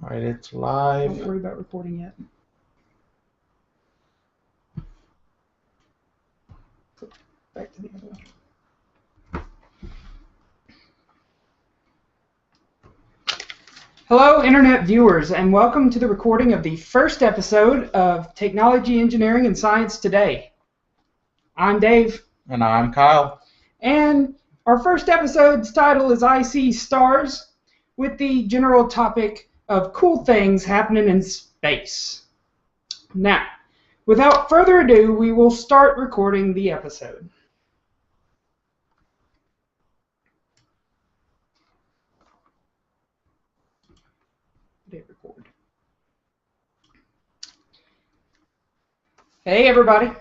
All right, it's live. Don't worry about recording yet. Back to the other one. Hello, Internet viewers, and welcome to the recording of the first episode of Technology, Engineering, and Science Today. I'm Dave. And I'm Kyle. And our first episode's title is I See Stars, with the general topic of cool things happening in space. Now, without further ado, we will start recording the episode. Hit record. Hey, everybody.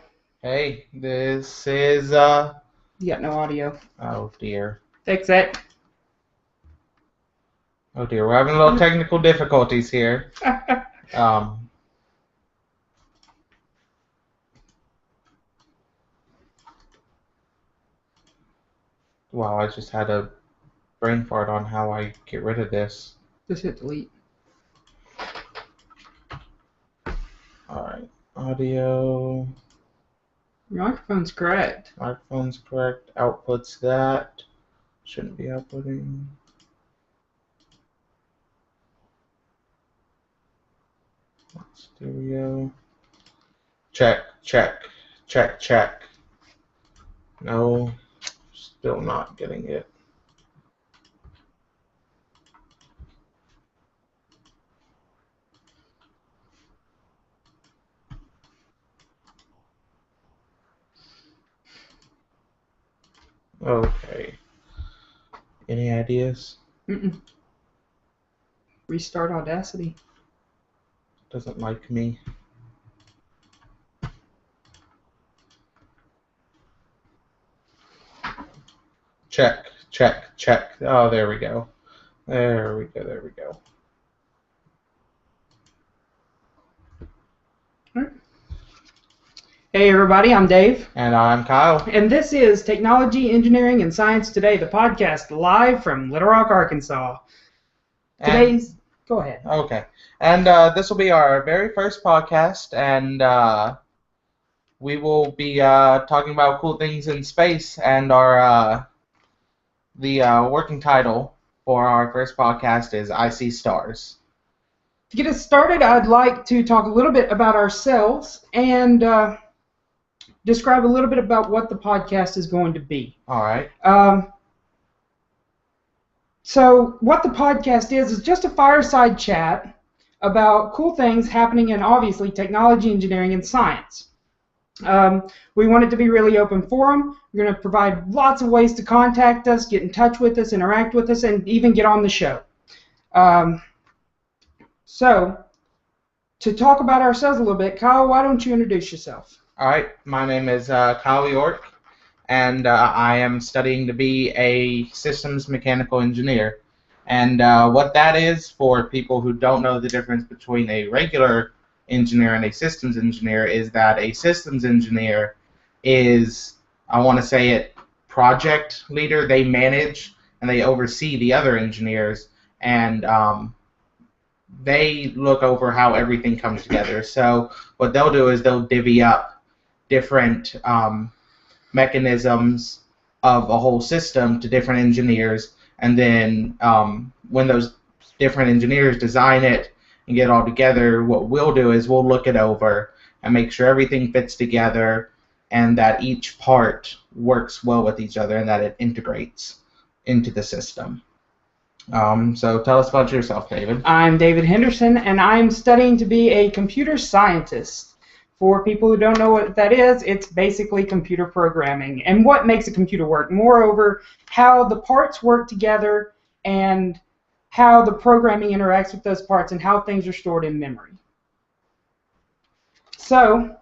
Hey, this is, You got no audio. oh dear. Fix it. Oh dear, we're having a little technical difficulties here. Wow, I just had a brain fart on how I get rid of this. Just hit delete. Alright, audio, Your microphone's correct. microphone's correct, outputs that. Shouldn't be outputting. Stereo. Check, check, check, check. No, still not getting it. Okay. Any ideas? Restart Audacity. Doesn't like me. Check, check, check. Oh, there we go. There we go, there we go. Hey everybody, I'm Dave. And I'm Kyle. And this is Technology, Engineering, and Science Today, the podcast live from Little Rock, Arkansas. Go ahead. Okay. And this will be our very first podcast, and we will be talking about cool things in space, and our the working title for our first podcast is I See Stars. To get us started, I'd like to talk a little bit about ourselves and describe a little bit about what the podcast is going to be. All right. So what the podcast is just a fireside chat about cool things happening in, obviously, technology, engineering, and science. We want it to be really open forum. We're going to provide lots of ways to contact us, get in touch with us, interact with us, and even get on the show. So, to talk about ourselves a little bit, Kyle, why don't you introduce yourself? All right. My name is Kyle York, and I am studying to be a systems mechanical engineer. And what that is, for people who don't know the difference between a regular engineer and a systems engineer, is that a systems engineer is, I want to say it, project leader. They manage and they oversee the other engineers, and they look over how everything comes together. So what they'll do is they'll divvy up different mechanisms of a whole system to different engineers, and then when those different engineers design it and get it all together, what we'll do is we'll look it over and make sure everything fits together and that each part works well with each other and that it integrates into the system. So tell us about yourself, David. I'm David Henderson, and I'm studying to be a computer scientist. For people who don't know what that is, it's basically computer programming and what makes a computer work. Moreover, how the parts work together and how the programming interacts with those parts and how things are stored in memory. So,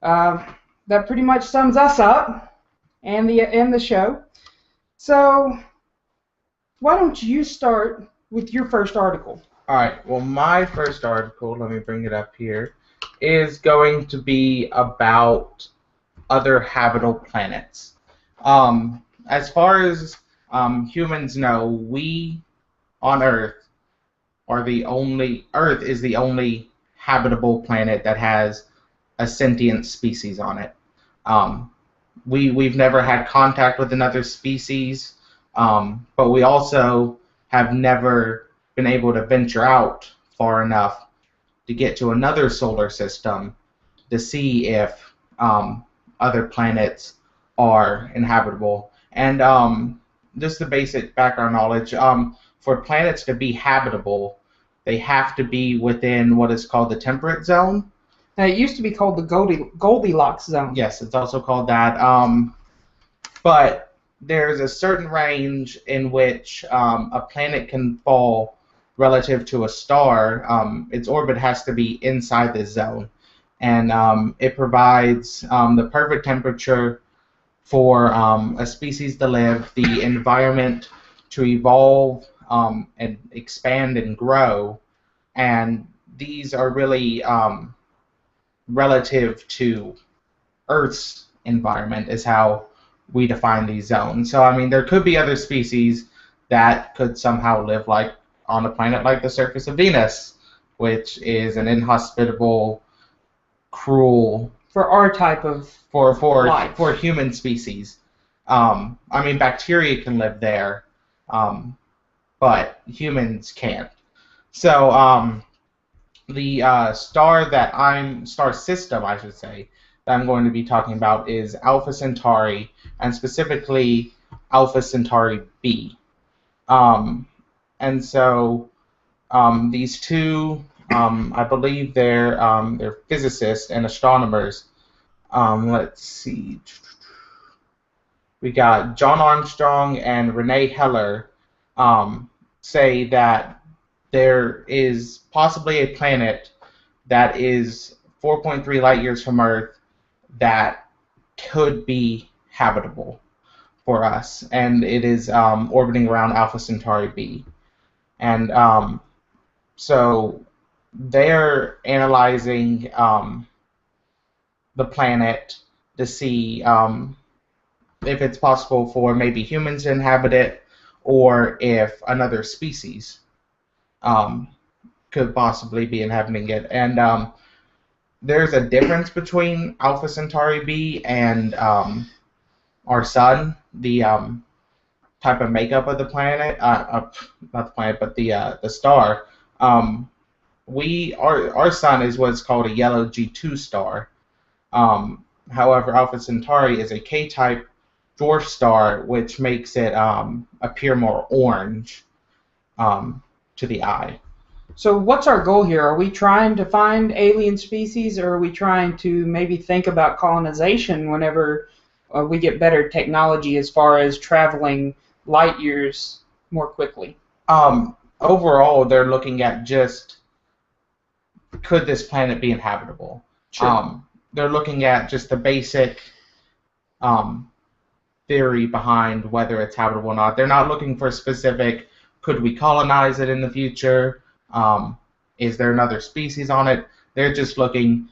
that pretty much sums us up and the show. So, why don't you start with your first article? All right. Well, my first article, let me bring it up here, is going to be about other habitable planets. As far as humans know, we on Earth are the only Earth is the only habitable planet that has a sentient species on it. Um, we've never had contact with another species, but we also have never been able to venture out far enough to get to another solar system to see if other planets are inhabitable. And just the basic background knowledge, for planets to be habitable, they have to be within what is called the temperate zone. Now, it used to be called the Goldilocks zone. Yes, it's also called that. But there's a certain range in which a planet can fall relative to a star. Its orbit has to be inside this zone. And it provides the perfect temperature for a species to live, the environment to evolve and expand and grow. And these are really relative to Earth's environment is how we define these zones. So, I mean, there could be other species that could somehow live like on a planet like the surface of Venus, which is an inhospitable, cruel For our type of life. for human species. I mean, bacteria can live there, but humans can't. So, the star system, I should say, that I'm going to be talking about is Alpha Centauri, and specifically Alpha Centauri B. And so these two, I believe they're physicists and astronomers. Let's see. We got John Armstrong and Renee Heller say that there is possibly a planet that is 4.3 light years from Earth that could be habitable for us, and it is orbiting around Alpha Centauri B. And so they're analyzing the planet to see if it's possible for maybe humans to inhabit it, or if another species could possibly be inhabiting it. And there's a difference between Alpha Centauri B and our sun, the type of makeup of the planet, not the planet, but the star. Our sun is what's called a yellow G2 star. However, Alpha Centauri is a K-type dwarf star, which makes it appear more orange to the eye. So what's our goal here? Are we trying to find alien species, or are we trying to maybe think about colonization whenever we get better technology as far as traveling light years more quickly? Overall, they're looking at just, could this planet be inhabitable? Sure. They're looking at just the basic theory behind whether it's habitable or not. They're not looking for specific, could we colonize it in the future? Is there another species on it? They're just looking,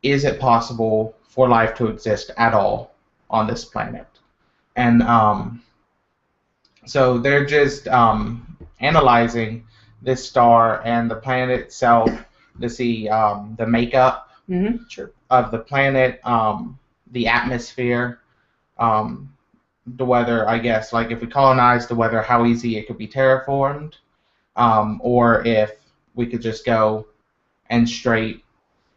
is it possible for life to exist at all on this planet? And so they're just analyzing this star and the planet itself to see the makeup Sure. of the planet, the atmosphere, the weather, I guess, like if we colonize the weather, how easy it could be terraformed, or if we could just go and straight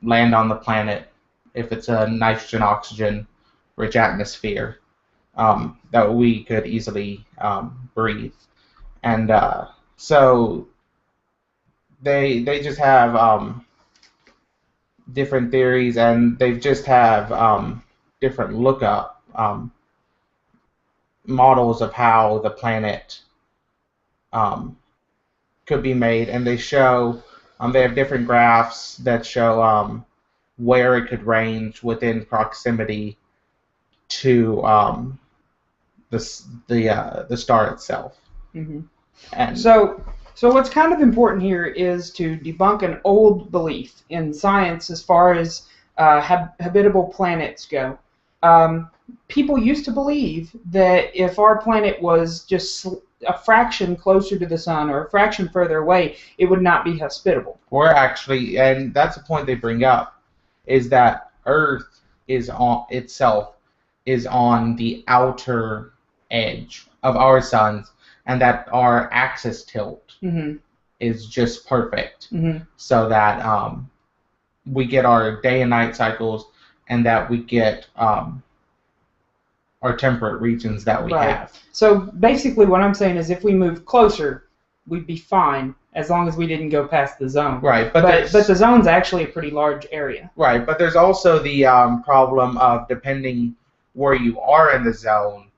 land on the planet if it's a nitrogen, oxygen rich atmosphere that we could easily breathe. And so they just have different theories, and they just have different lookup models of how the planet could be made, and they show they have different graphs that show where it could range within proximity to the star itself. Mm-hmm. And So what's kind of important here is to debunk an old belief in science as far as habitable planets go. People used to believe that if our planet was just a fraction closer to the sun or a fraction further away, it would not be hospitable. We're actually, and that's a point they bring up, is that Earth is on itself is on the outer edge of our suns, and that our axis tilt Mm-hmm. is just perfect, Mm-hmm. so that we get our day and night cycles, and that we get our temperate regions that we Right. have. So basically what I'm saying is if we move closer, we'd be fine as long as we didn't go past the zone. Right, But the zone's actually a pretty large area. right, but there's also the problem of, depending where you are in the zone,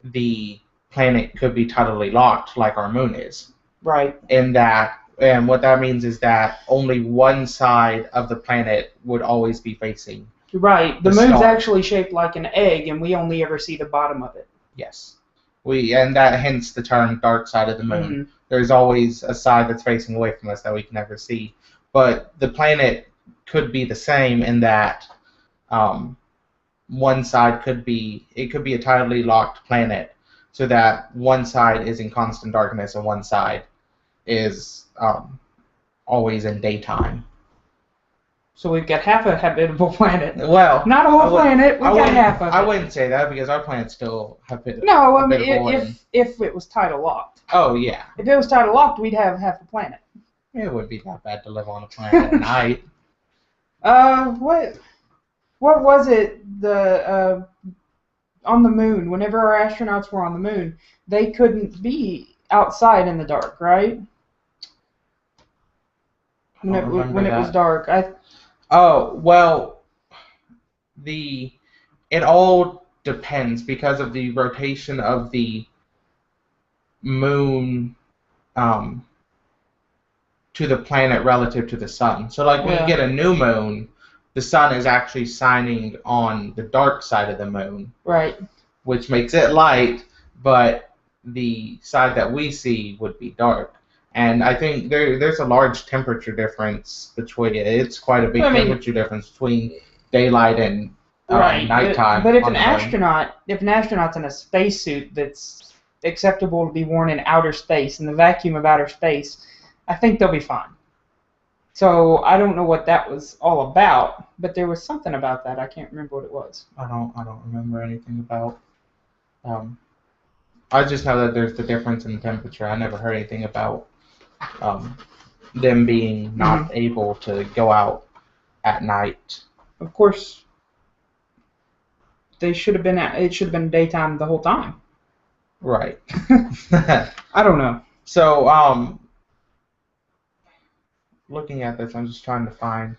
the planet could be totally locked, like our moon is. Right. In that, and what that means is that only one side of the planet would always be facing. Right. The The moon's star. actually shaped like an egg, and we only ever see the bottom of it. Yes, and that hence the term dark side of the moon. Mm-hmm. There's always a side that's facing away from us that we can never see. But the planet could be the same in that one side could be a tidally locked planet, so that one side is in constant darkness and one side is always in daytime. So we've got half a habitable planet. Well, Not a whole planet, we've got half of it. I wouldn't say that, because our planet's still habitable. No, I mean, habitable if it was tidal locked. Oh yeah, If it was tidal locked, we'd have half the planet. it wouldn't be that bad to live on a planet at night. What was it? On the moon, whenever our astronauts were on the moon, they couldn't be outside in the dark, right? When it was dark. Oh, well, it all depends, because of the rotation of the moon to the planet relative to the sun. So, like, when you get a new moon, the sun is actually shining on the dark side of the moon. Right. Which makes it light, but the side that we see would be dark. And I think there's a large temperature difference between it. It's quite a big temperature difference between daylight and nighttime. But if an astronaut's in a spacesuit that's acceptable to be worn in outer space, in the vacuum of outer space, I think they'll be fine. So I don't know what that was all about, but there was something about that. I can't remember what it was. I don't remember anything about. I just know that there's the difference in temperature. I never heard anything about them being not able to go out at night. Of course, it should have been daytime the whole time. Right. I don't know. So, looking at this, I'm just trying to find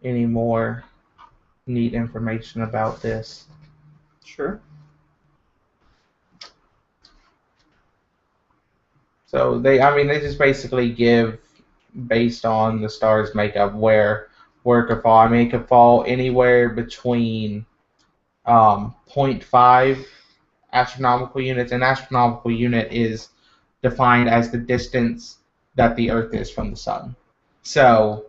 any more neat information about this. Sure. So they just basically give, based on the star's makeup, where it could fall. I mean, it could fall anywhere between 0.5 astronomical units. An astronomical unit is defined as the distance that the Earth is from the sun. So,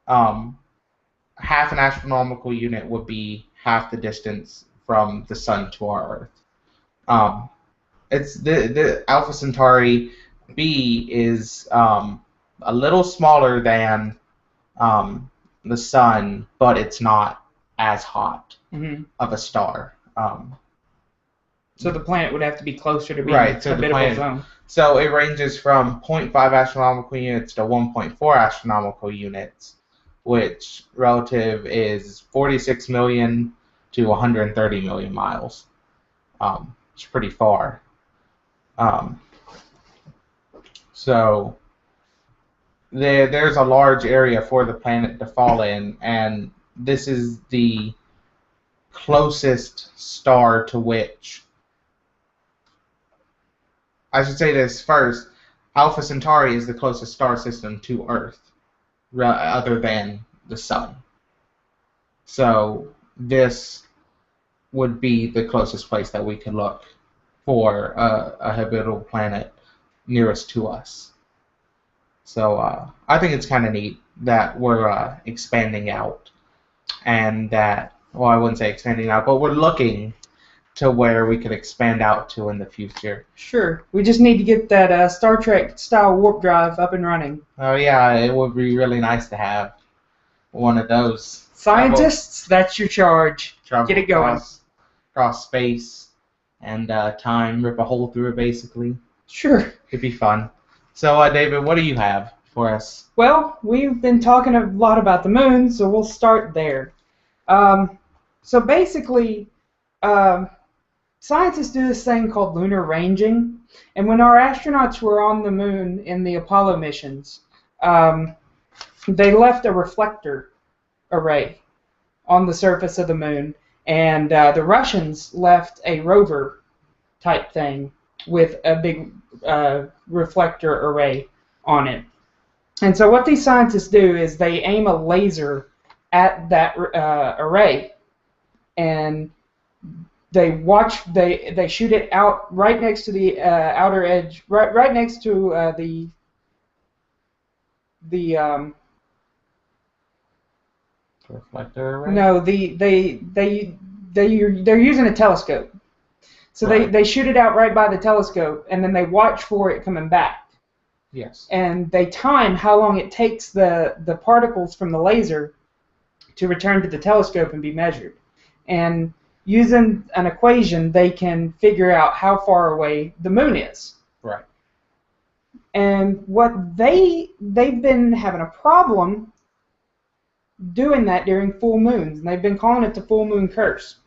half an astronomical unit would be half the distance from the sun to our Earth. It's the Alpha Centauri B is a little smaller than the sun, but it's not as hot of a star. So the planet would have to be closer to being Right, a so the habitable planet- zone. So it ranges from 0.5 astronomical units to 1.4 astronomical units, which relative is 46 million to 130 million miles. It's pretty far. So there's a large area for the planet to fall in, and this is the closest star to which. I should say this first. Alpha Centauri is the closest star system to Earth, other than the Sun. So this would be the closest place that we could look for a habitable planet nearest to us. So I think it's kind of neat that we're expanding out, and that, well, I wouldn't say expanding out, but we're looking to where we could expand out to in the future. Sure. We just need to get that Star Trek style warp drive up and running. Oh yeah, it would be really nice to have one of those. Scientists, that's your charge. Travel Get it going. across space and time, rip a hole through it basically. Sure. It'd be fun. So David, what do you have for us? Well, we've been talking a lot about the moon, so we'll start there. So basically, scientists do this thing called lunar ranging, and when our astronauts were on the moon in the Apollo missions, they left a reflector array on the surface of the moon, and the Russians left a rover type thing with a big reflector array on it. And so what these scientists do is they aim a laser at that array, and they shoot it out right next to the outer edge, right next to the reflector array? No, they're using a telescope. So right. they shoot it out right by the telescope, and then they watch for it coming back. Yes. And they time how long it takes the particles from the laser to return to the telescope and be measured. And using an equation, they can figure out how far away the moon is. Right. And what they've been having a problem doing that during full moons, and they've been calling it the full moon curse.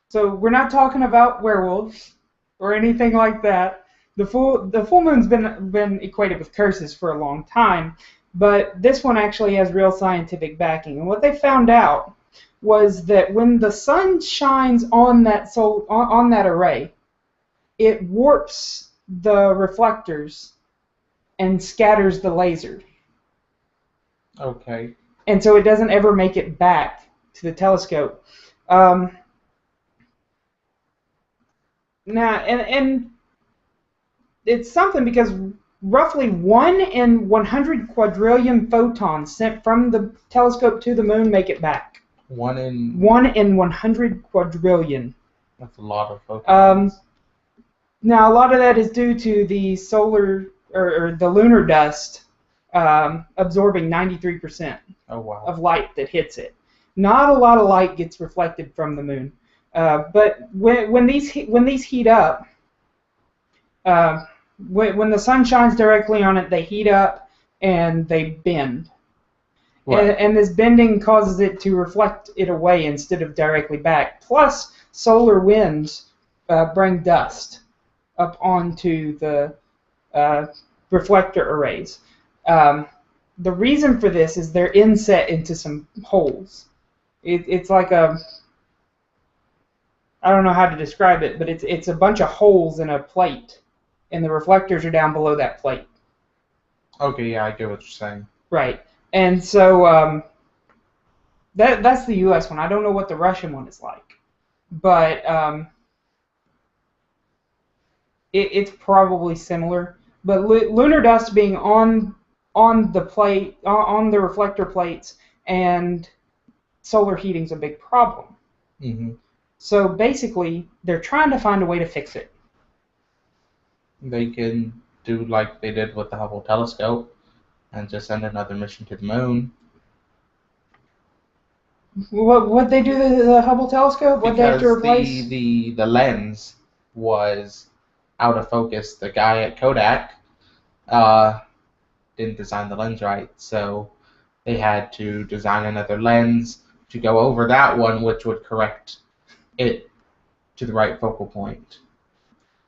So we're not talking about werewolves or anything like that. The full moon's been equated with curses for a long time, but this one actually has real scientific backing. And what they found out was that when the sun shines on that array, it warps the reflectors and scatters the laser. Okay. And so it doesn't ever make it back to the telescope. Now, and it's something because roughly 1 in 100 quadrillion photons sent from the telescope to the moon make it back. 1 in 100 quadrillion. That's a lot of photons. Now, a lot of that is due to the solar or the lunar dust absorbing 93% of light that hits it. Not a lot of light gets reflected from the moon, but when these heat up, when the sun shines directly on it, they heat up and they bend. Right. And this bending causes it to reflect it away instead of directly back. Plus, solar winds bring dust up onto the reflector arrays. The reason for this is they're inset into some holes. It's like I don't know how to describe it, but it's a bunch of holes in a plate, and the reflectors are down below that plate. Okay, yeah, I get what you're saying. Right. And so that's the U.S. one. I don't know what the Russian one is like, but it's probably similar. But lunar dust being on the plate, on the reflector plates, and solar heating's a big problem. Mm-hmm. So basically, they're trying to find a way to fix it. They can do like they did with the Hubble telescope and just send another mission to the moon. What they do to the Hubble telescope? What they have to replace? The lens was out of focus. The guy at Kodak didn't design the lens right, so they had to design another lens to go over that one, which would correct it to the right focal point.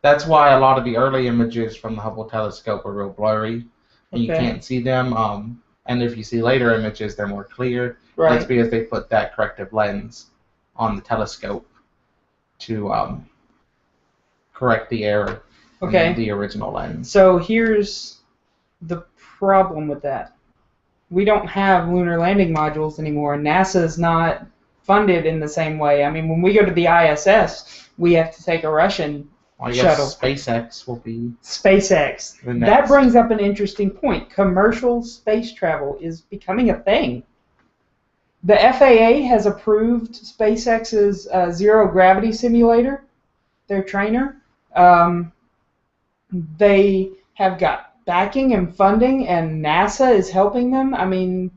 That's why a lot of the early images from the Hubble telescope are real blurry, and you can't see them. And if you see later images, they're more clear. Right. That's because they put that corrective lens on the telescope to correct the error in the original lens. So here's the problem with that. We don't have lunar landing modules anymore. NASA's not funded in the same way. I mean, when we go to the ISS, we have to take a Russian shuttle. SpaceX will be... SpaceX. That brings up an interesting point. Commercial space travel is becoming a thing. The FAA has approved SpaceX's zero gravity simulator, their trainer. They have got backing and funding, and NASA is helping them. I mean,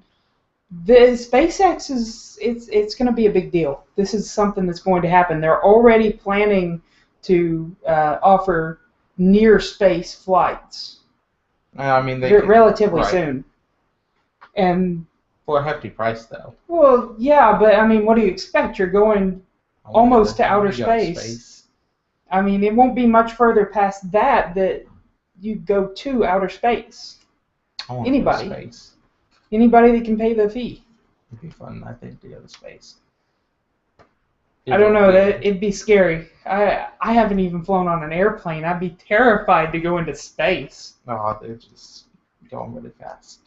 the SpaceX it's going to be a big deal. This is something that's going to happen. They're already planning to offer near space flights. I mean, relatively right. soon. And for a hefty price, though. well, yeah, but I mean, what do you expect? You're going almost to outer space. I mean, it won't be much further past that you go to outer space. Anybody that can pay the fee. It'd be fun, I think, to go to space. I don't know. It'd be scary. I haven't even flown on an airplane. I'd be terrified to go into space. No, they're just going really fast.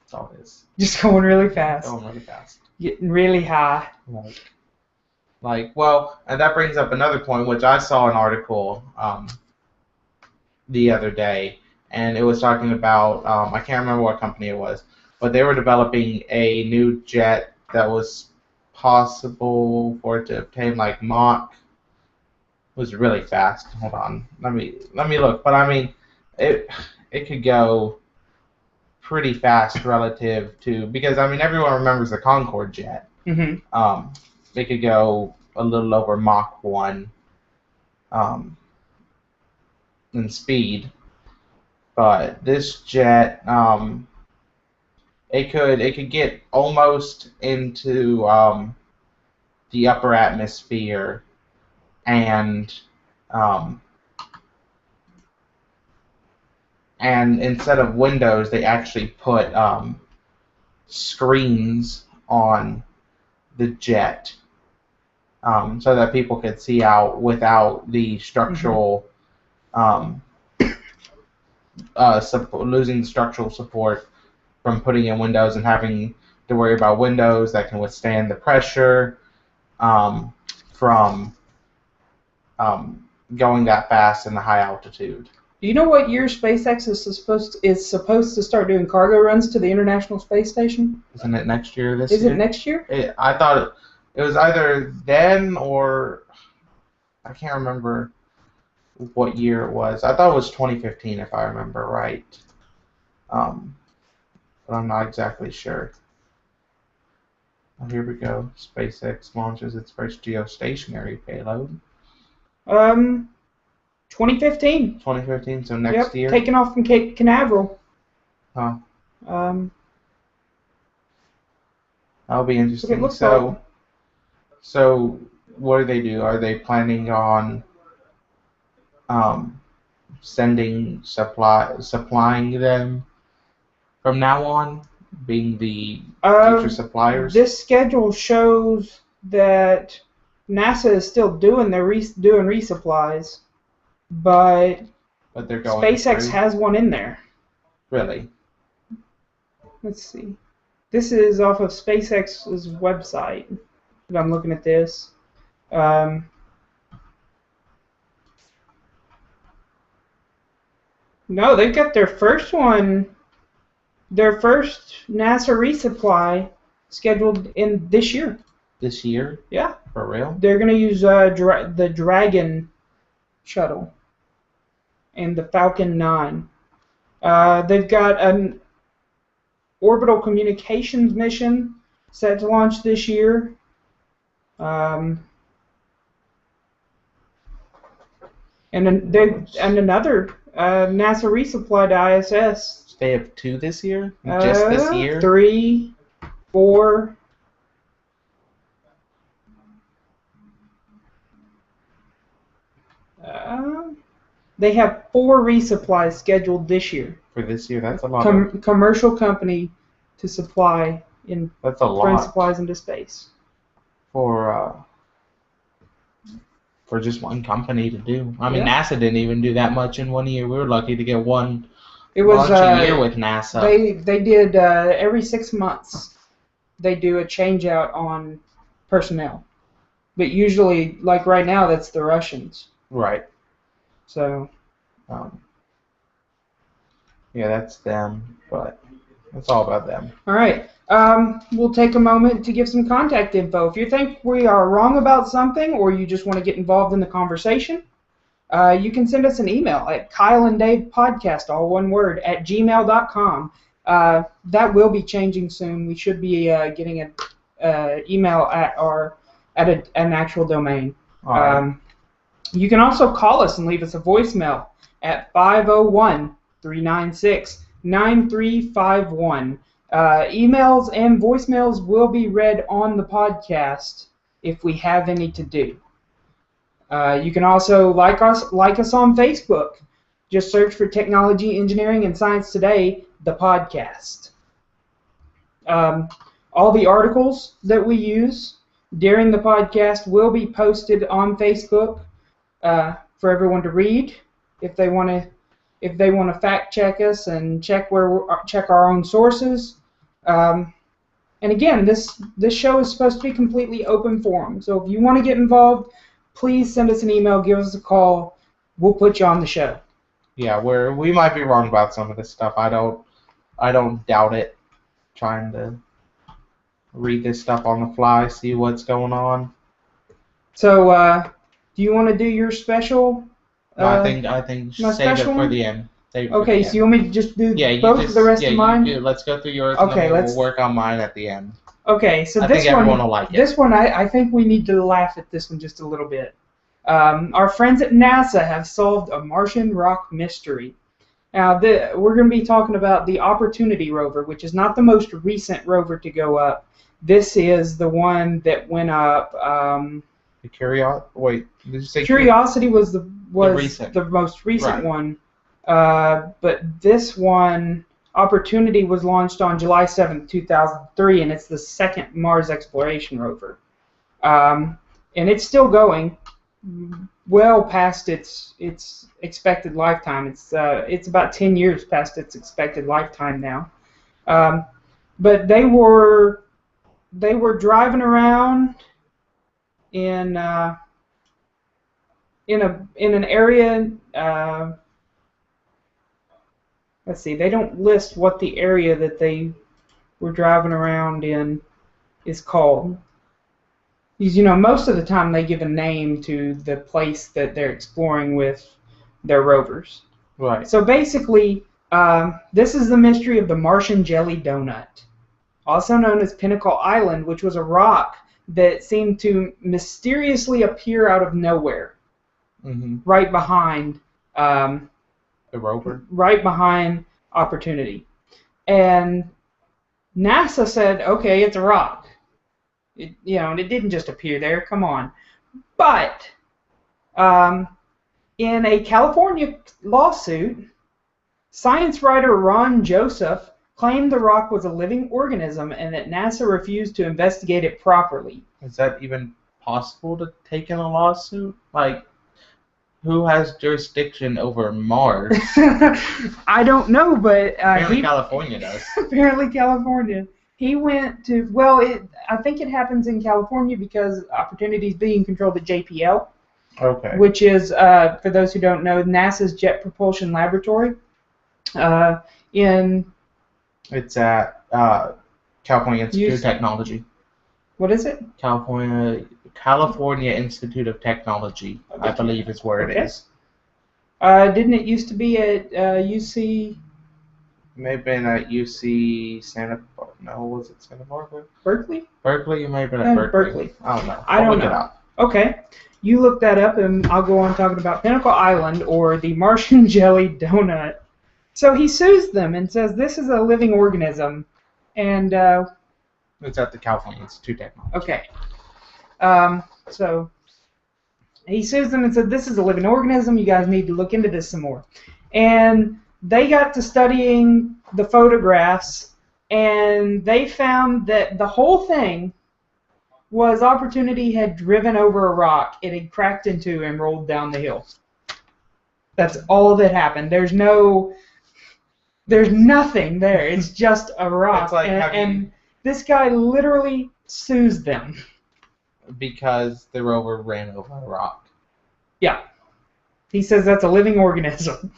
That's all it is. Just going really fast. Going really fast. Getting really high. Well, and that brings up another point, which I saw an article the other day, and it was talking about, I can't remember what company it was, but they were developing a new jet that was possible for it to obtain like Mach. It was really fast. Hold on, let me look. But I mean, it could go pretty fast relative to, because I mean everyone remembers the Concorde jet. Mm-hmm. It could go a little over Mach 1 in speed, but this jet it could get almost into the upper atmosphere, and instead of windows, they actually put screens on the jet so that people could see out without the structural losing the structural support from putting in windows and having to worry about windows that can withstand the pressure from going that fast in the high altitude. Do you know what year SpaceX is supposed to start doing cargo runs to the International Space Station? Isn't it next year? Is it next year? I thought it was either then or I can't remember what year it was. I thought it was 2015 if I remember right. But I'm not exactly sure. Oh, here we go. SpaceX launches its first geostationary payload. 2015. 2015, so next year. Taking off from Cape Canaveral. Huh. That'll be That's what it interesting. looks like. So what do they do? Are they planning on supplying them from now on, being the future suppliers? This schedule shows that NASA is still doing doing resupplies, but they're going SpaceX through. has one in there. Really? Let's see. This is off of SpaceX's website. If I'm looking at this. No, they've got their first one, their first NASA resupply scheduled in this year. This year? Yeah. For real? They're going to use the Dragon shuttle and the Falcon 9. They've got an orbital communications mission set to launch this year. And another NASA resupply to ISS. They have 2 this year? Just this year? 3, 4. They have 4 resupplies scheduled this year. For this year, that's a lot. Commercial company to supply in that's a lot. Bring supplies into space. For just one company to do. I mean, NASA didn't even do that much in 1 year. We were lucky to get one launch a year with NASA. They did every 6 months. They do a change out on personnel, but usually, like right now, that's the Russians. Right. So. Yeah, that's them. But It's all about them. All right. We'll take a moment to give some contact info. If you think we are wrong about something or you just want to get involved in the conversation, you can send us an email at kyleanddavepodcast, all one word, at gmail.com. That will be changing soon. We should be getting an email at an actual domain. All right. You can also call us and leave us a voicemail at 501-396-9351. Emails and voicemails will be read on the podcast if we have any to do. You can also like us on Facebook. Just search for Technology, Engineering, and Science Today, the podcast. All the articles that we use during the podcast will be posted on Facebook for everyone to read if they want to fact check us and check our own sources. And again, this show is supposed to be completely open forum. So if you want to get involved, please send us an email, give us a call. We'll put you on the show. Yeah, we might be wrong about some of this stuff. I don't doubt it. Trying to read this stuff on the fly, see what's going on. So, do you want to do your special? No, I think save it for the end. Okay, so you want me to just do both of the rest of mine? Yeah, let's go through yours. Okay, and then we'll work on mine at the end. Okay, so I this think everyone will like it. This one, I think we need to laugh at this one just a little bit. Our friends at NASA have solved a Martian rock mystery. Now, we're going to be talking about the Opportunity rover, which is not the most recent rover to go up. This is the one that went up. The Curiosity. Wait, did you say Curiosity was the most recent right. one, but this one, Opportunity, was launched on July 7th, 2003, and it's the second Mars exploration rover, and it's still going, well past its expected lifetime. It's about 10 years past its expected lifetime now, but they were driving around in an area. Let's see. They don't list what the area that they were driving around in is called. Because, most of the time they give a name to the place that they're exploring with their rovers. Right. So basically, this is the mystery of the Martian jelly donut, also known as Pinnacle Island, which was a rock that seemed to mysteriously appear out of nowhere, right behind the rover, right behind Opportunity. And NASA said, okay, it's a rock. And it didn't just appear there. Come on. But in a California lawsuit, science writer Ron Joseph claimed the rock was a living organism and that NASA refused to investigate it properly. Is that even possible to take in a lawsuit? Like, who has jurisdiction over Mars? I don't know, but apparently California does. Apparently California. He went to, I think it happens in California because Opportunity is being controlled at JPL. Okay. Which is, for those who don't know, NASA's Jet Propulsion Laboratory. It's at California Institute of Technology. What is it? California Institute of Technology, I believe is where it is. Didn't it used to be at UC? It may have been at UC Santa Barbara. No, was it Santa Barbara? Berkeley? Berkeley? It may have been at Berkeley. I don't know. I don't know. Look it up. Okay. You look that up, and I'll go on talking about Pinnacle Island, or the Martian jelly donut. So he sues them and says this is a living organism, and it's at the California Institute of Technology. Okay. So he sues them and said this is a living organism. You guys need to look into this some more. And they got to studying the photographs, and they found that the whole thing was Opportunity had driven over a rock. It had cracked into and rolled down the hill. That's all that happened. There's nothing there. It's just a rock. It's like and this guy literally sues them. Because the rover ran over a rock. Yeah. He says that's a living organism.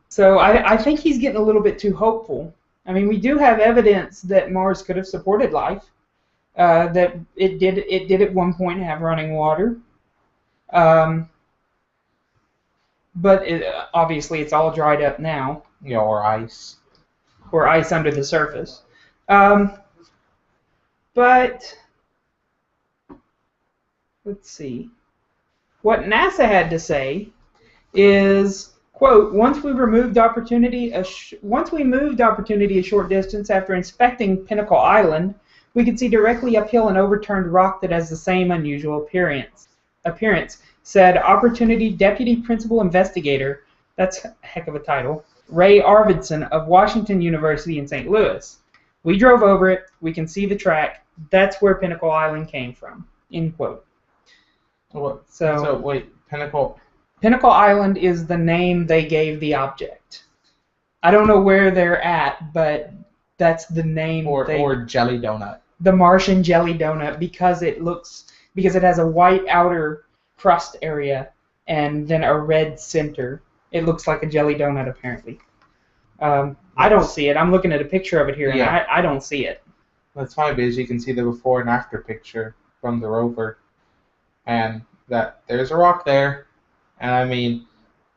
So I think he's getting a little bit too hopeful. I mean, we do have evidence that Mars could have supported life. That it did at one point have running water. But obviously it's all dried up now. Yeah, or ice. Or ice under the surface. But let's see. What NASA had to say is, quote, once we moved Opportunity a short distance after inspecting Pinnacle Island, we could see directly uphill an overturned rock that has the same unusual appearance, said Opportunity Deputy Principal Investigator, that's a heck of a title, Ray Arvidson of Washington University in St. Louis. We drove over it. We can see the track. That's where Pinnacle Island came from, end quote. What? So wait, Pinnacle Island is the name they gave the object. I don't know where they're at, but that's the name. Or jelly donut. The Martian jelly donut, because it has a white outer crust area and then a red center. It looks like a jelly donut, apparently. I don't see it. I'm looking at a picture of it here, and I don't see it. That's fine, because you can see the before and after picture from the rover. And that there's a rock there. And I mean,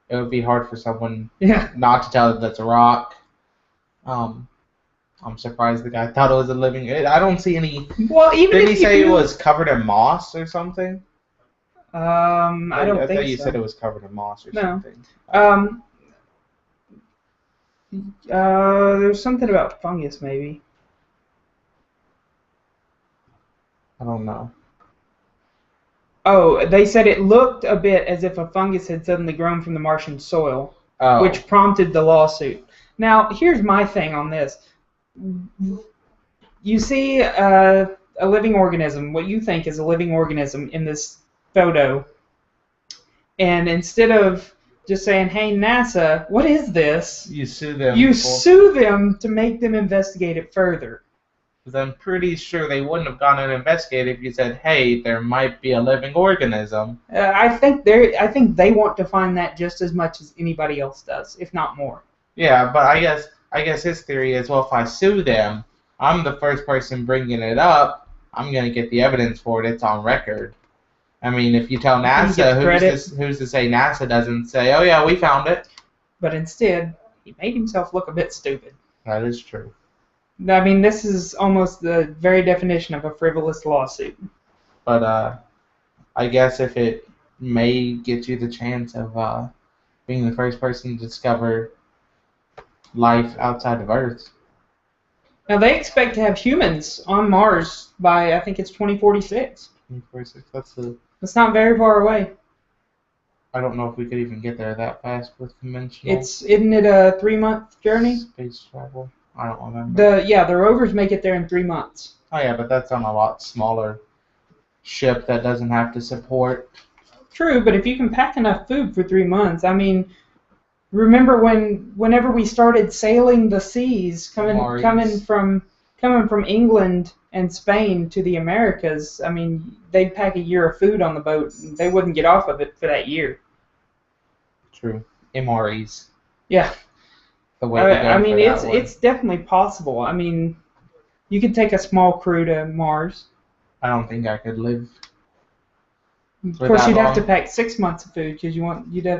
it would be hard for someone not to tell that that's a rock. I'm surprised the guy thought it was a living. I don't see any. Well, even did he say it was covered in moss or something? I don't think so. I thought you said it was covered in moss or something. There's something about fungus, maybe. I don't know. Oh, they said it looked a bit as if a fungus had suddenly grown from the Martian soil, which prompted the lawsuit. Now, here's my thing on this. You see a living organism, what you think is a living organism in this photo, and instead of just saying, hey, NASA, what is this? You sue them. You sue them to make them investigate it further. Because I'm pretty sure they wouldn't have gone and investigated if you said, hey, there might be a living organism. I think they want to find that just as much as anybody else does, if not more. Yeah, but I guess his theory is, well, if I sue them, I'm the first person bringing it up. I'm going to get the evidence for it. It's on record. I mean, if you tell NASA, who's to say NASA doesn't say, oh, yeah, we found it? But instead, he made himself look a bit stupid. That is true. I mean, this is almost the very definition of a frivolous lawsuit. But I guess if it may get you the chance of being the first person to discover life outside of Earth. Now, they expect to have humans on Mars by, I think it's 2046. 2046, That's not very far away. I don't know if we could even get there that fast with conventional. Isn't it a 3-month journey? Space travel. I don't remember. The rovers make it there in 3 months. Oh yeah, but that's on a lot smaller ship that doesn't have to support. True, but if you can pack enough food for 3 months, I mean, remember whenever we started sailing the seas, coming from England and Spain to the Americas, I mean, they'd pack a year of food on the boat, and they wouldn't get off of it for that year. True. MREs. Yeah. The way to go I mean, for that it's definitely possible. I mean, you could take a small crew to Mars. I don't think I could live. Of course, you'd have to pack 6 months of food because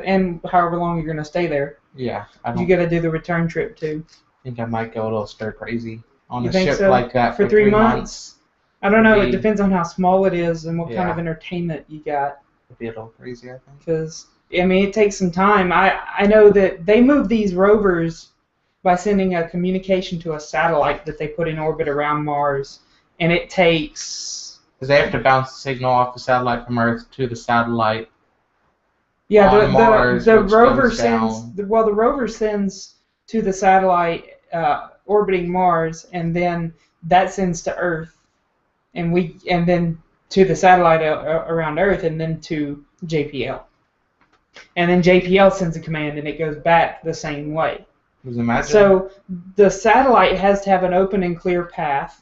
and however long you're going to stay there. Yeah. You got to do the return trip too. I think I might go a little stir crazy on You a think ship so? like that For 3 months? I don't know. It depends on how small it is and what kind Yeah. of entertainment you got. It'd be a little crazy, I think. Because, I mean, it takes some time. I know that they move these rovers by sending a communication to a satellite that they put in orbit around Mars. And it takes... Because they have to bounce the signal off the satellite from Earth to the satellite. Yeah, on Mars, the which rover goes sends... down. Well, the rover sends to the satellite orbiting Mars, and then that sends to Earth, and then to the satellite around Earth, and then to JPL. And then JPL sends a command, and it goes back the same way. Imagine. So the satellite has to have an open and clear path.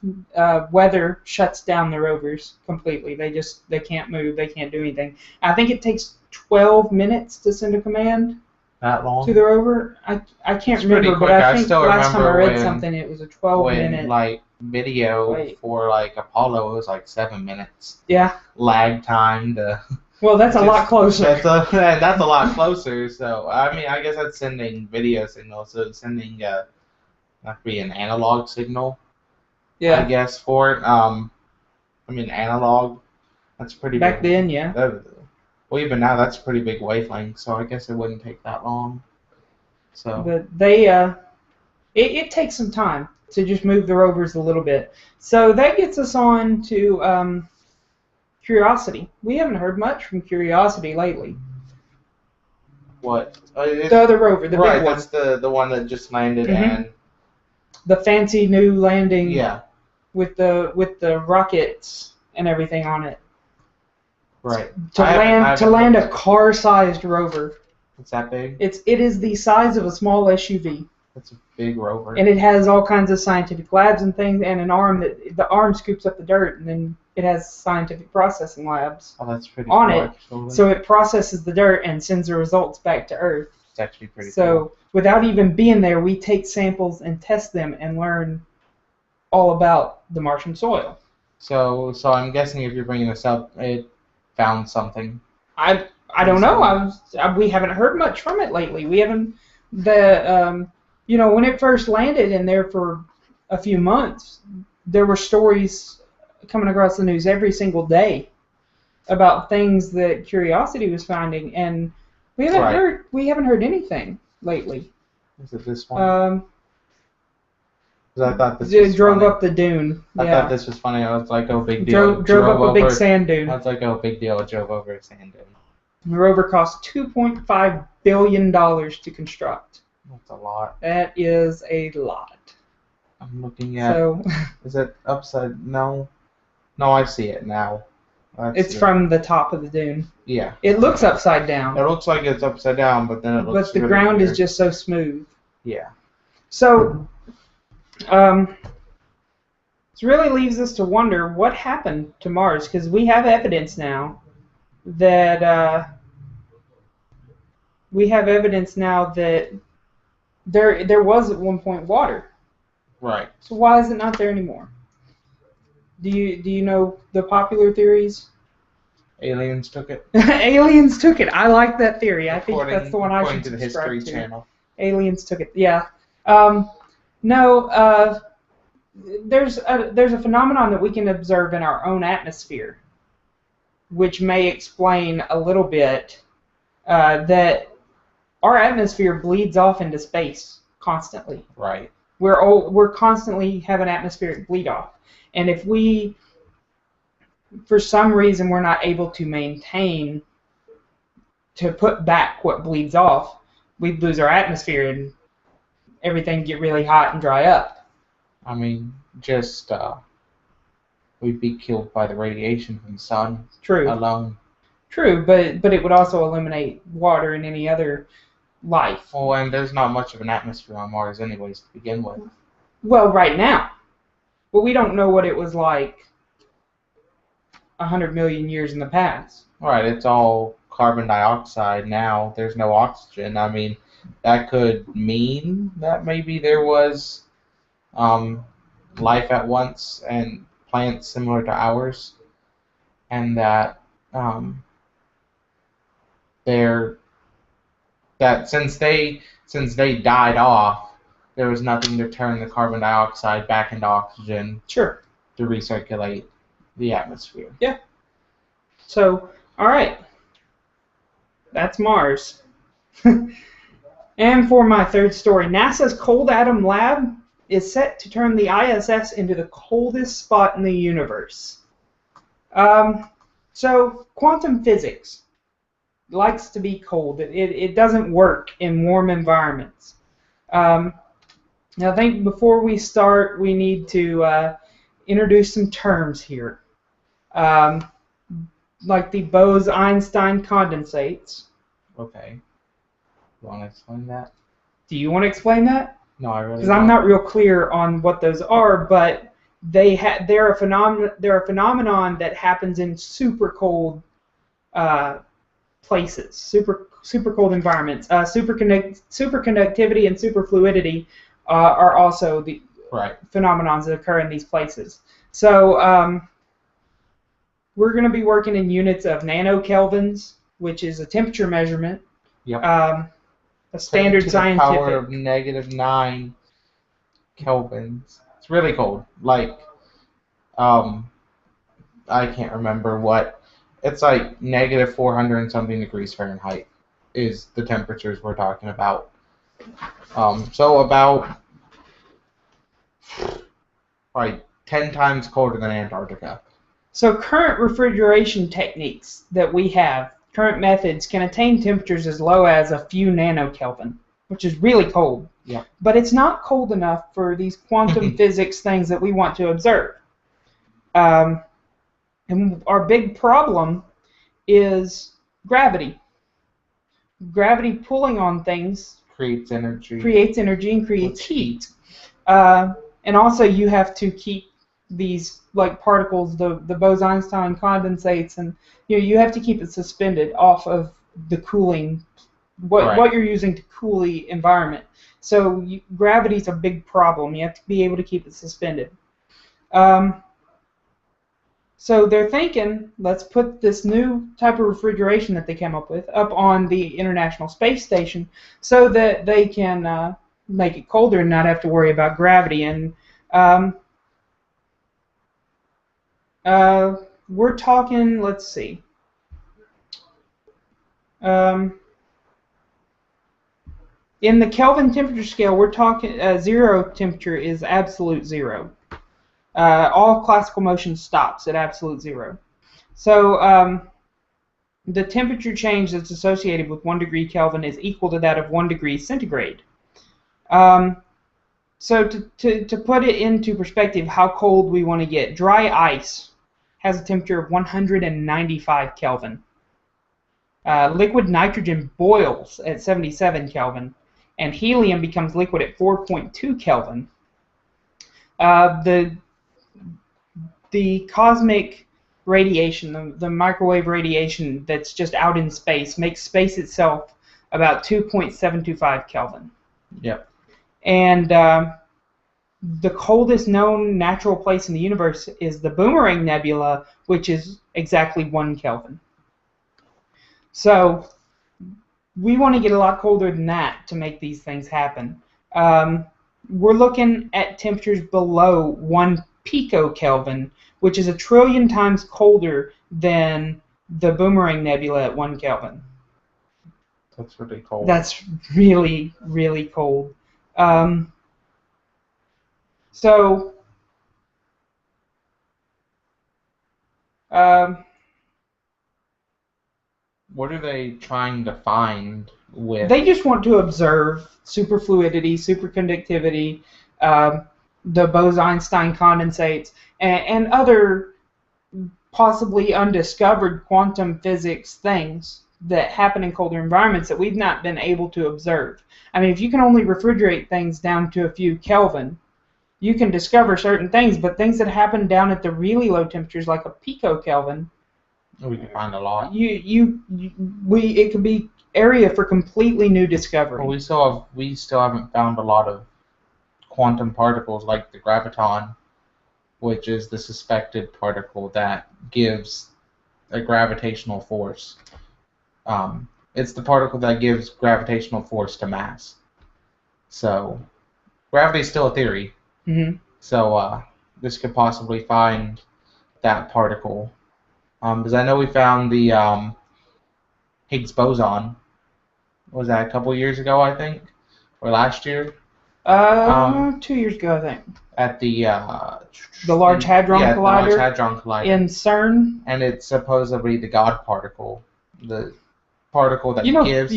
Weather shuts down the rovers completely. They can't move. They can't do anything. I think it takes 12 minutes to send a command. that long? to the rover? I can't It's pretty remember, but quick. I I think still last time I remember read when- something, it was a 12-minute. Like video Wait. for like Apollo, it was like 7 minutes Yeah. lag time to. Well, that's a lot closer. That's a lot closer. So I mean, I guess that's sending video signals. So it's sending that could be an analog signal. I Yeah. guess for it. I mean analog. That's pretty. Back big. then, yeah. Well, even now, that's a pretty big wavelength. So I guess it wouldn't take that long. So. But they, it takes some time to just move the rovers a little bit. So that gets us on to Curiosity. We haven't heard much from Curiosity lately. What? The other rover, the right, big one. that's the one that just landed Mhm. and. The fancy new landing Yeah. with the rockets and everything on it. Right. To I haven't land a looked. car-sized rover. It's that big. It is the size of a small SUV. That's a big rover. And it has all kinds of scientific labs and things, and an arm the arm scoops up the dirt, and then it has scientific processing labs Oh, that's pretty on cool, it. actually. So it processes the dirt and sends the results back to Earth. It's actually pretty So cool. without even being there, we take samples and test them and learn all about the Martian soil. So I'm guessing if you're bringing this up, it found something. I don't know. We haven't heard much from it lately. We haven't when it first landed in there for a few months, there were stories coming across the news every single day about things that Curiosity was finding, and we haven't heard anything lately. Is it this one? 'Cause I thought this was Drove funny. up the dune. I Yeah. thought this was funny. I was like, oh, big deal. Drove up a big sand dune. I was like, oh, big deal. It drove over a sand dune. The rover cost $2.5 billion to construct. That's a lot. That is a lot. I'm looking at. So Is it upside? No. No, I see it now. it's from the top of the dune. Yeah. It looks upside down, It looks like it's upside down, but then it looks. but the really ground weird. is just so smooth. Yeah. So, this really leaves us to wonder what happened to Mars, because we have evidence now that there was at one point water. Right. So why is it not there anymore? Do you know the popular theories? Aliens took it. Aliens took it. I like that theory. I think that's the one I According should to the subscribe History to. Channel. Aliens took it. Yeah. No. There's a phenomenon that we can observe in our own atmosphere, which may explain a little bit that our atmosphere bleeds off into space constantly. Right. We're constantly having atmospheric bleed off, and if we, for some reason, we're not able to maintain to put back what bleeds off, we'd lose our atmosphere and everything get really hot and dry up. I mean, just we'd be killed by the radiation from the sun True. alone. True, but it would also eliminate water and any other life. Oh, and there's not much of an atmosphere on Mars, anyways, to begin with. Well, right now, but we don't know what it was like 100 million years in the past. Right. It's all carbon dioxide now. There's no oxygen. I mean, that could mean that maybe there was life at once and plants similar to ours, and that since they died off, there was nothing to turn the carbon dioxide back into oxygen Sure. to recirculate the atmosphere. So, all right. That's Mars. And for my third story, NASA's Cold Atom Lab is set to turn the ISS into the coldest spot in the universe. So, quantum physics likes to be cold. It doesn't work in warm environments. Now, I think before we start, we need to introduce some terms here. Like the Bose-Einstein condensates. Okay. You want to explain that? Do you want to explain that? No, I really Because I'm not real clear on what those are, but they're a phenomenon that happens in super cold places, super super cold environments. Superconductivity and superfluidity are also the Right. phenomenons that occur in these places. So we're going to be working in units of nanokelvins, which is a temperature measurement. Yep. A standard 10 to the scientific. power of -9 kelvins. It's really cold. Like, I can't remember what. It's like -400 and something degrees Fahrenheit is the temperatures we're talking about. So about like 10 times colder than Antarctica. So current refrigeration techniques that we have, current methods, can attain temperatures as low as a few nanokelvin, which is really cold. Yeah. But it's not cold enough for these quantum physics things that we want to observe. And our big problem is gravity. Gravity pulling on things Creates energy. creates energy and creates heat. And also you have to keep these like particles, the Bose-Einstein condensates, and you have to keep it suspended off of the cooling, what you're using to cool the environment. So gravity's a big problem. You have to be able to keep it suspended. So they're thinking, let's put this new type of refrigeration that they came up with up on the International Space Station so that they can make it colder and not have to worry about gravity. And we're talking, let's see. In the Kelvin temperature scale, we're talking zero temperature is absolute zero. All classical motion stops at absolute zero. So the temperature change that's associated with 1 degree Kelvin is equal to that of 1 degree centigrade. So to put it into perspective, how cold we want to get, dry ice has a temperature of 195 Kelvin. Liquid nitrogen boils at 77 Kelvin, and helium becomes liquid at 4.2 Kelvin. The cosmic radiation, the microwave radiation that's just out in space, makes space itself about 2.725 Kelvin. Yep. And the coldest known natural place in the universe is the Boomerang Nebula, which is exactly 1 Kelvin. So we want to get a lot colder than that to make these things happen. We're looking at temperatures below 1 picokelvin, which is 1 trillion times colder than the Boomerang Nebula at 1 Kelvin. That's really cold. That's really, really cold. So what are they trying to find with? They just want to observe superfluidity, superconductivity, the Bose-Einstein condensates, and other possibly undiscovered quantum physics things that happen in colder environments that we've not been able to observe. I mean, if you can only refrigerate things down to a few Kelvin, you can discover certain things, but things that happen down at the really low temperatures, like a picokelvin, we can find a lot. It could be area for completely new discovery. Well, we still haven't found a lot of quantum particles like the graviton, which is the suspected particle that gives a gravitational force. It's the particle that gives gravitational force to mass. So gravity is still a theory. Mm-hmm. So this could possibly find that particle. Because I know we found the Higgs boson. Was that a couple years ago, I think? Or last year? 2 years ago, I think. At the Large Hadron Collider. The Large Hadron Collider. In CERN. And it's supposedly the God particle. The particle that gives...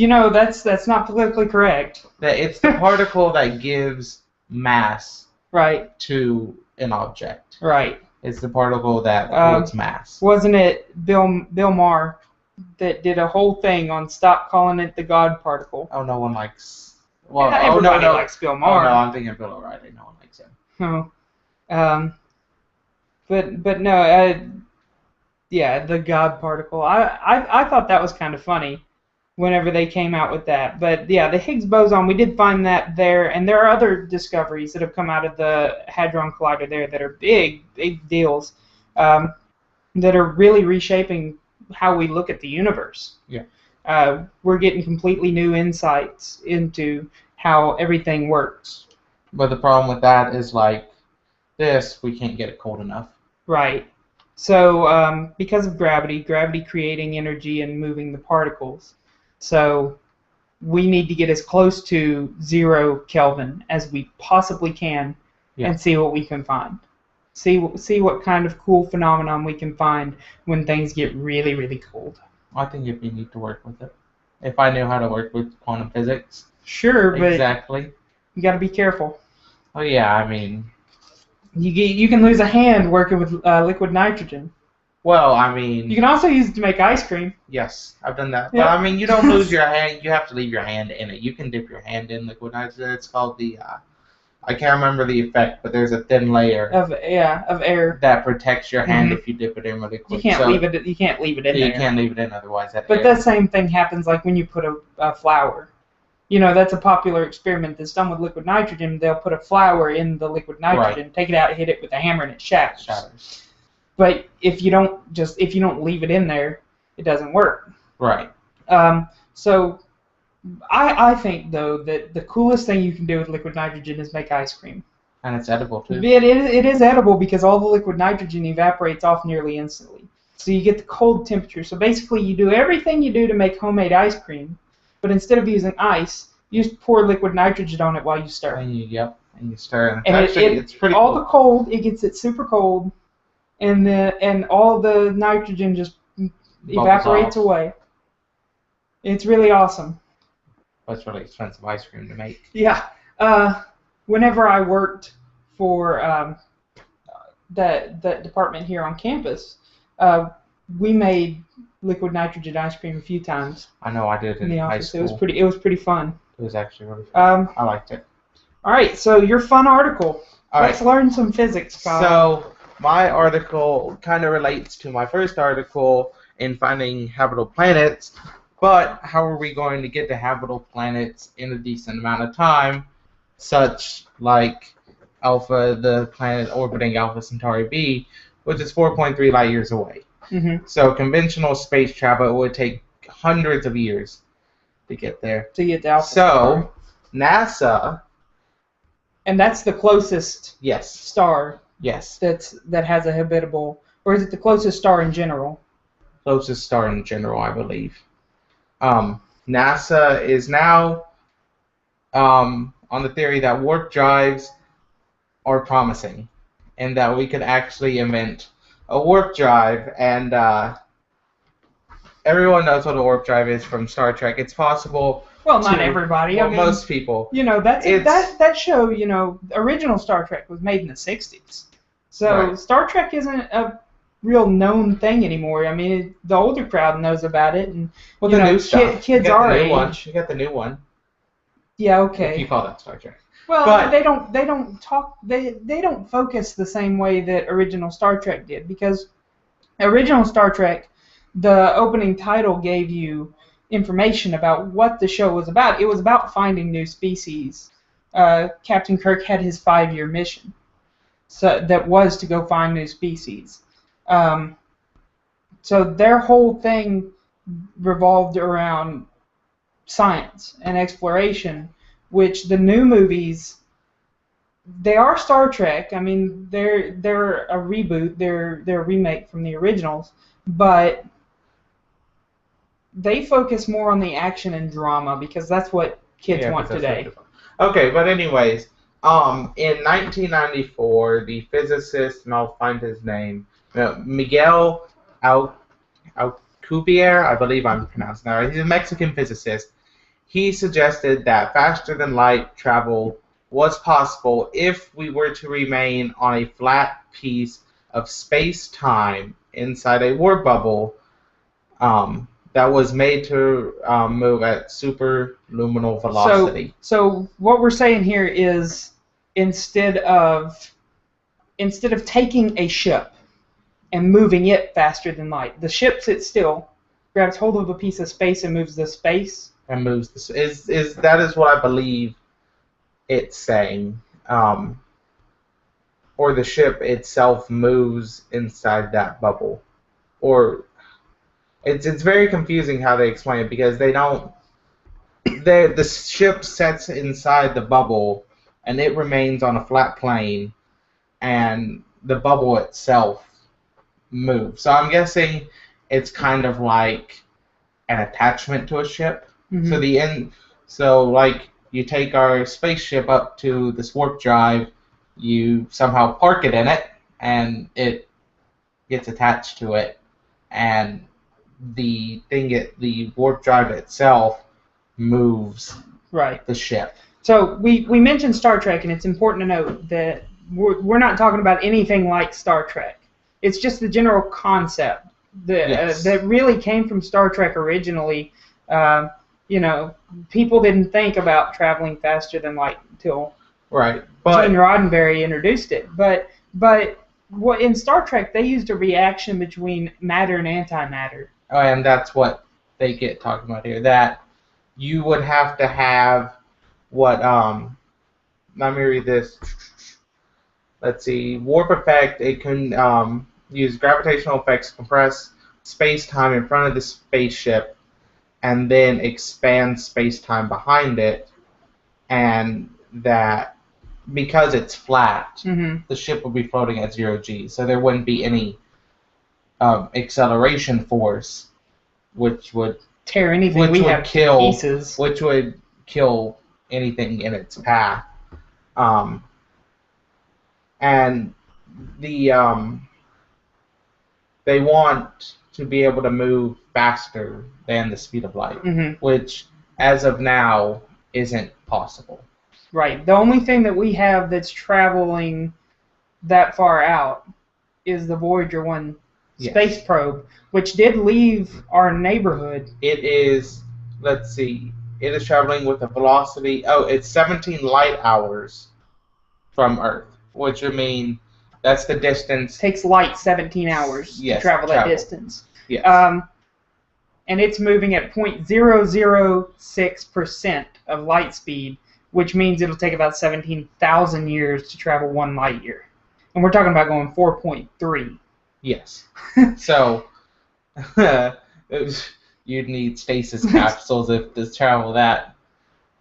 that's not politically correct. It's the particle that gives mass right to an object. Right. It's the particle that holds mass. Wasn't it Bill Maher that did a whole thing on stop calling it the God particle? Oh, no one likes... Well, yeah, everybody likes Bill Maher. Oh, no, I'm thinking Bill O'Reilly. No one likes him. Oh. But no, yeah, the God particle. I thought that was kind of funny. whenever they came out with that. But yeah, the Higgs boson, we did find that there, and there are other discoveries that have come out of the Hadron Collider there that are big deals, that are really reshaping how we look at the universe. Yeah. We're getting completely new insights into how everything works. But the problem with that is like this, we can't get it cold enough. Right. So because of gravity creating energy and moving the particles, so we need to get as close to 0 Kelvin as we possibly can, and see what we can find. See what kind of cool phenomenon we can find when things get really, really cold. I think it'd be neat to work with it. If I knew how to work with quantum physics. Sure, but exactly. You got to be careful. Oh yeah, I mean. You can lose a hand working with liquid nitrogen. Well, I mean. You can also use it to make ice cream. Yes, I've done that. Yep. But I mean, you don't lose your hand. You have to leave your hand in it. You can dip your hand in liquid nitrogen. It's called the. I can't remember the effect, but there's a thin layer of air that protects your hand if you dip it in really quick. You can't leave it. You can't leave it in there. You can't leave it in, otherwise that. But that same thing happens like when you put a flour. You know, that's a popular experiment that's done with liquid nitrogen. They'll put a flour in the liquid nitrogen, take it out, hit it with a hammer, and it shatters. But if you don't leave it in there, it doesn't work. Right. So I think, though, that the coolest thing you can do with liquid nitrogen is make ice cream. And it's edible, too. It is edible because all the liquid nitrogen evaporates off nearly instantly. So you get the cold temperature. So basically you do everything you do to make homemade ice cream, but instead of using ice, you just pour liquid nitrogen on it while you stir. And you stir. And it's pretty all cool. the cold, it gets it super cold, and all the nitrogen just evaporates away. It's really awesome. That's really expensive ice cream to make. Yeah. Whenever I worked for the department here on campus, we made liquid nitrogen ice cream a few times. I know, I did it in the high office. school. It was pretty fun. It was actually really fun. I liked it. All right, so your fun article. Let's learn some physics, Kyle. So my article kind of relates to my first article in finding habitable planets, but how are we going to get to habitable planets in a decent amount of time, such like Alpha, the planet orbiting Alpha Centauri b, which is 4.3 light years away. Mm-hmm. So conventional space travel would take hundreds of years to get there. To get to Alpha Centauri. So NASA. And that's the closest star. Yes. That has a habitable, or is it the closest star in general? Closest star in general, I believe. NASA is now on the theory that warp drives are promising, and that we could actually invent a warp drive. And everyone knows what a warp drive is from Star Trek. It's possible. Well, not everybody. Well, I mean, most people. You know, that show. You know, original Star Trek was made in the '60s, so Star Trek isn't a real known thing anymore. I mean, the older crowd knows about it, and well, the new stuff. Kids our age. You got the new one. Yeah. Okay. If you call that Star Trek. Well, but they don't focus the same way that original Star Trek did, because original Star Trek, the opening title gave you information about what the show was about. It was about finding new species. Captain Kirk had his 5-year mission, so that was to go find new species. So their whole thing revolved around science and exploration, which the new movies, they are Star Trek. I mean, they're a reboot. They're a remake from the originals, but they focus more on the action and drama because that's what kids want today. Okay, but anyways, in 1994, the physicist, and I'll find his name, Miguel Alcubierre, I believe I'm pronouncing that right. He's a Mexican physicist. He suggested that faster than light travel was possible if we were to remain on a flat piece of space-time inside a warp bubble that was made to move at superluminal velocity. So what we're saying here is instead of taking a ship and moving it faster than light, the ship sits still, grabs hold of a piece of space and moves the space. And moves this is that is what I believe it's saying. Or the ship itself moves inside that bubble. Or it's very confusing how they explain it because they don't. The ship sets inside the bubble and it remains on a flat plane, and the bubble itself moves. So I'm guessing it's kind of like an attachment to a ship. Mm-hmm. So like you take our spaceship up to this warp drive, you somehow park it in it, and it gets attached to it, and the warp drive itself moves Right. the ship. So we mentioned Star Trek, and it's important to note that we're not talking about anything like Star Trek. It's just the general concept that really came from Star Trek originally. People didn't think about traveling faster than light until Right. Gene Roddenberry introduced it. But what in Star Trek they used a reaction between matter and antimatter. Oh, and that's what they get talking about here. That you would have to have what let me read this. Let's see. Warp effect, it can use gravitational effects to compress space-time in front of the spaceship and then expand space-time behind it, and that because it's flat, the ship would be floating at 0 G, so there wouldn't be any acceleration force, which would tear anything. Which we would have kill pieces. Which would kill anything in its path. And the they want to be able to move faster than the speed of light, which as of now isn't possible. Right. The only thing that we have that's traveling that far out is the Voyager 1 space probe, which did leave our neighborhood. It is, let's see, it is traveling with a velocity, it's 17 light hours from Earth, which would mean that's the distance. It takes light 17 hours to travel that distance. Yes. And it's moving at 0.006% of light speed, which means it'll take about 17,000 years to travel 1 light year. And we're talking about going 4.3. Yes. So you'd need stasis capsules if to travel that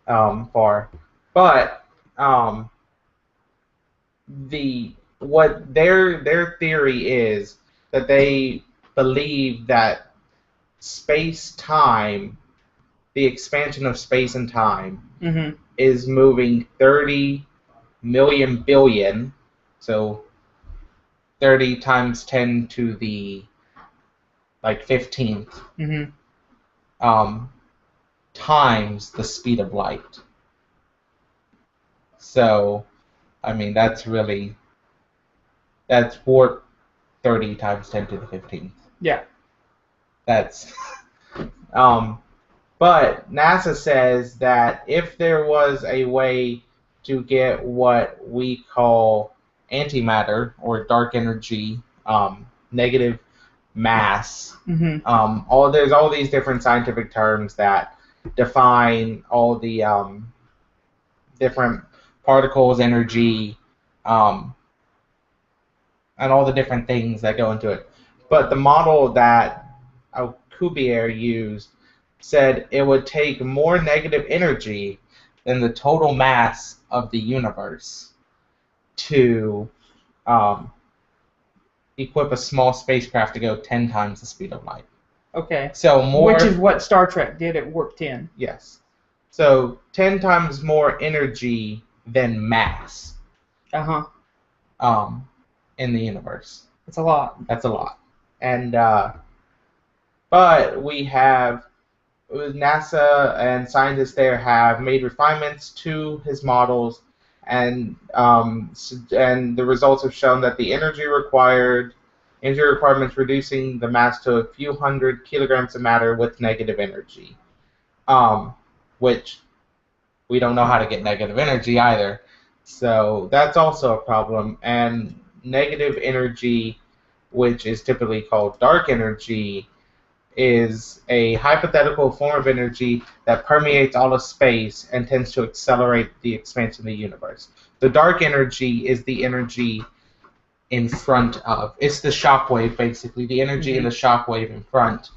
far. But what their theory is that they believe that space-time, the expansion of space and time, is moving 30 million billion, so 30 times 10 to the 15th, times the speed of light. So, I mean, that's warp 30 times 10 to the 15th. Yeah. That's but NASA says that if there was a way to get what we call antimatter or dark energy, negative mass, there's all these different scientific terms that define all the different particles, energy, and all the different things that go into it. But the model that Alcubierre used said it would take more negative energy than the total mass of the universe to equip a small spacecraft to go 10 times the speed of light. Okay. So more. Which is what Star Trek did at Warp 10. Yes. So 10 times more energy than mass. In the universe. That's a lot. That's a lot. And but we have NASA and scientists there have made refinements to his models, and the results have shown that the energy requirements reducing the mass to a few hundred kilograms of matter with negative energy, which we don't know how to get negative energy either. So that's also a problem. And negative energy, which is typically called dark energy, is a hypothetical form of energy that permeates all of space and tends to accelerate the expansion of the universe. The dark energy is the energy in front of. It's the shock wave, basically, the energy in the shock wave in front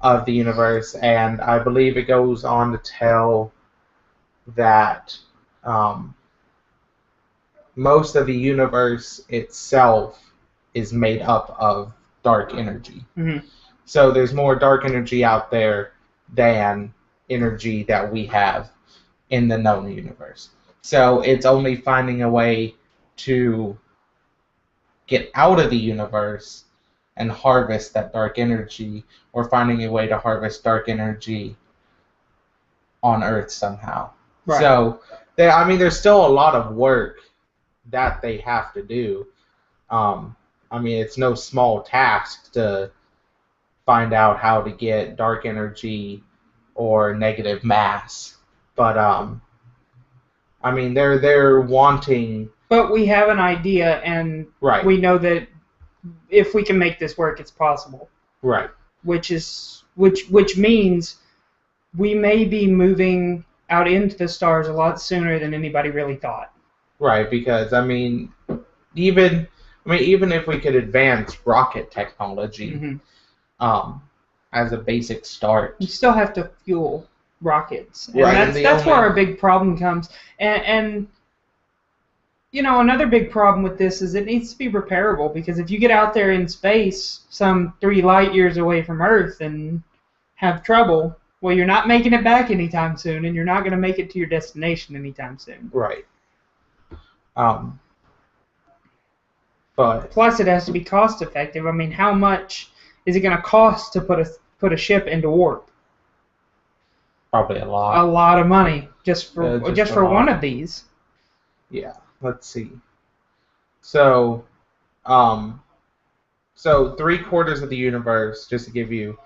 of the universe, and I believe it goes on to tell that most of the universe itself is made up of dark energy. Mm-hmm. So there's more dark energy out there than energy that we have in the known universe. So it's only finding a way to get out of the universe and harvest that dark energy, or finding a way to harvest dark energy on Earth somehow. Right. So, there's still a lot of work that they have to do. It's no small task to find out how to get dark energy or negative mass. But they're wanting. But we have an idea, and Right. we know that if we can make this work, it's possible. Right. Which means we may be moving out into the stars a lot sooner than anybody really thought. Right, because even if we could advance rocket technology, as a basic start, you still have to fuel rockets, and right, that's where our big problem comes. And another big problem with this is it needs to be repairable, because if you get out there in space some 3 light years away from Earth and have trouble, well, you're not making it back anytime soon, and you're not going to make it to your destination anytime soon. Right. But plus, it has to be cost effective. How much is it going to cost to put a ship into warp? Probably a lot. A lot of money just for one of these. Yeah. Let's see. So 3/4 of the universe, just to give you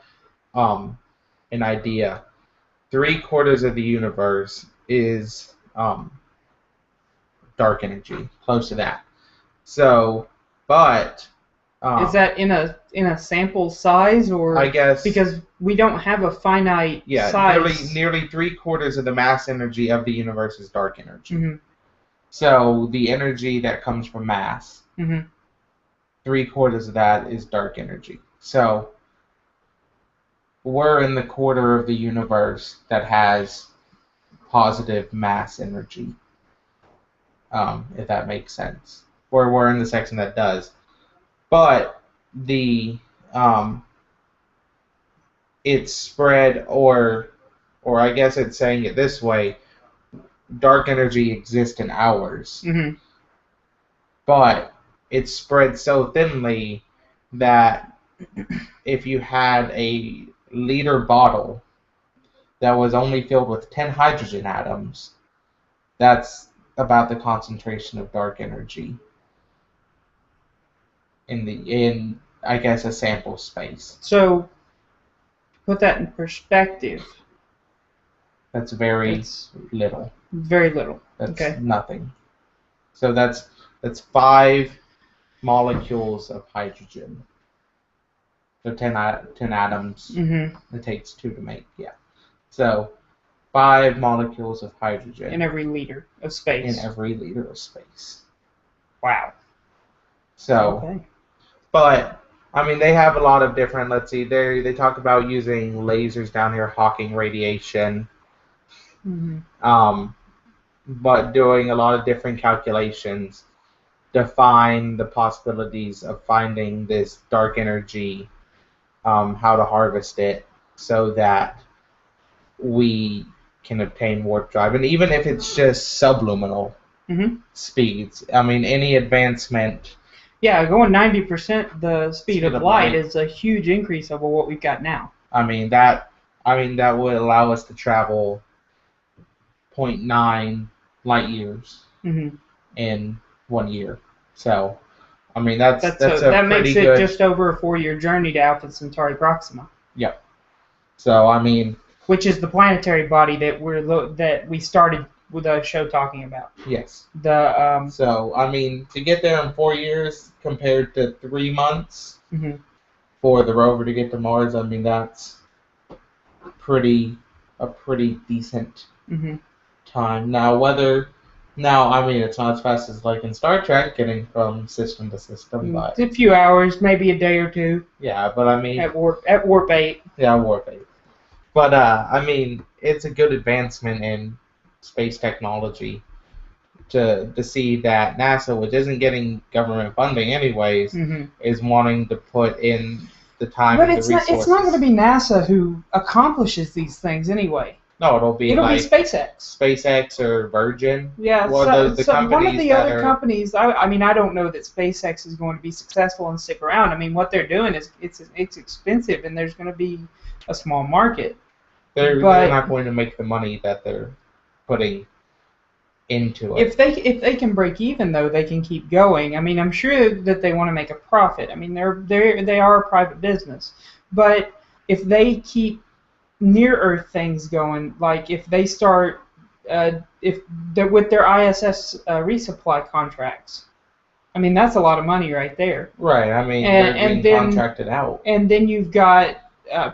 an idea, 3/4 of the universe is dark energy, close to that. So, but is that in a sample size, or I guess because we don't have a finite size? Nearly 3/4 of the mass energy of the universe is dark energy. Mm-hmm. So the energy that comes from mass, 3/4 of that is dark energy. So we're in the quarter of the universe that has positive mass energy, if that makes sense. Or we're in the section that does. But it's spread, or I guess it's saying it this way, dark energy exists in ours, but it's spread so thinly that if you had a liter bottle that was only filled with 10 hydrogen atoms, that's about the concentration of dark energy in I guess a sample space. So put that in perspective. That's very little. Very little. That's nothing. So that's 5 molecules of hydrogen. So 10 atoms. It takes 2 to make. Yeah. So 5 molecules of hydrogen in every liter of space. In every liter of space. Wow. So, but they have a lot of different. Let's see. They talk about using lasers down here, Hawking radiation. But doing a lot of different calculations to find the possibilities of finding this dark energy, how to harvest it so that we can obtain warp drive. And even if it's just subluminal speeds, any advancement. Yeah, going 90% the speed of light is a huge increase over what we've got now. That would allow us to travel 0.9 light years in 1 year. So, that makes it just over a 4-year journey to Alpha Centauri Proxima. Yep. So which is the planetary body that we started with a show talking about. Yes. So to get there in 4 years compared to 3 months for the rover to get to Mars, that's a pretty decent Hmm. time. Now I mean it's not as fast as like in Star Trek getting from system to system, but A few hours, maybe a day or two yeah, but I mean at warp 8. yeah, Warface. But I mean it's a good advancement in space technology to see that NASA, which isn't getting government funding anyways, Hmm. is wanting to put in the time But and the resources. it's not going to be NASA who accomplishes these things anyway. No, it'll be like SpaceX. SpaceX or Virgin. Yeah, Well, the so one of companies the that other are companies. I mean, I don't know that SpaceX is going to be successful and stick around. I mean, what they're doing is it's expensive, and there's going to be a small market. they're But not going to make the money that they're putting into it. if they can break even, though, they can keep going. I mean, I'm sure that they want to make a profit. I mean, they are a private business, but if they keep near Earth things going, like if they start if they're with their ISS resupply contracts, I mean that's a lot of money right there. Right. I mean, they're being contracted out. And then you've got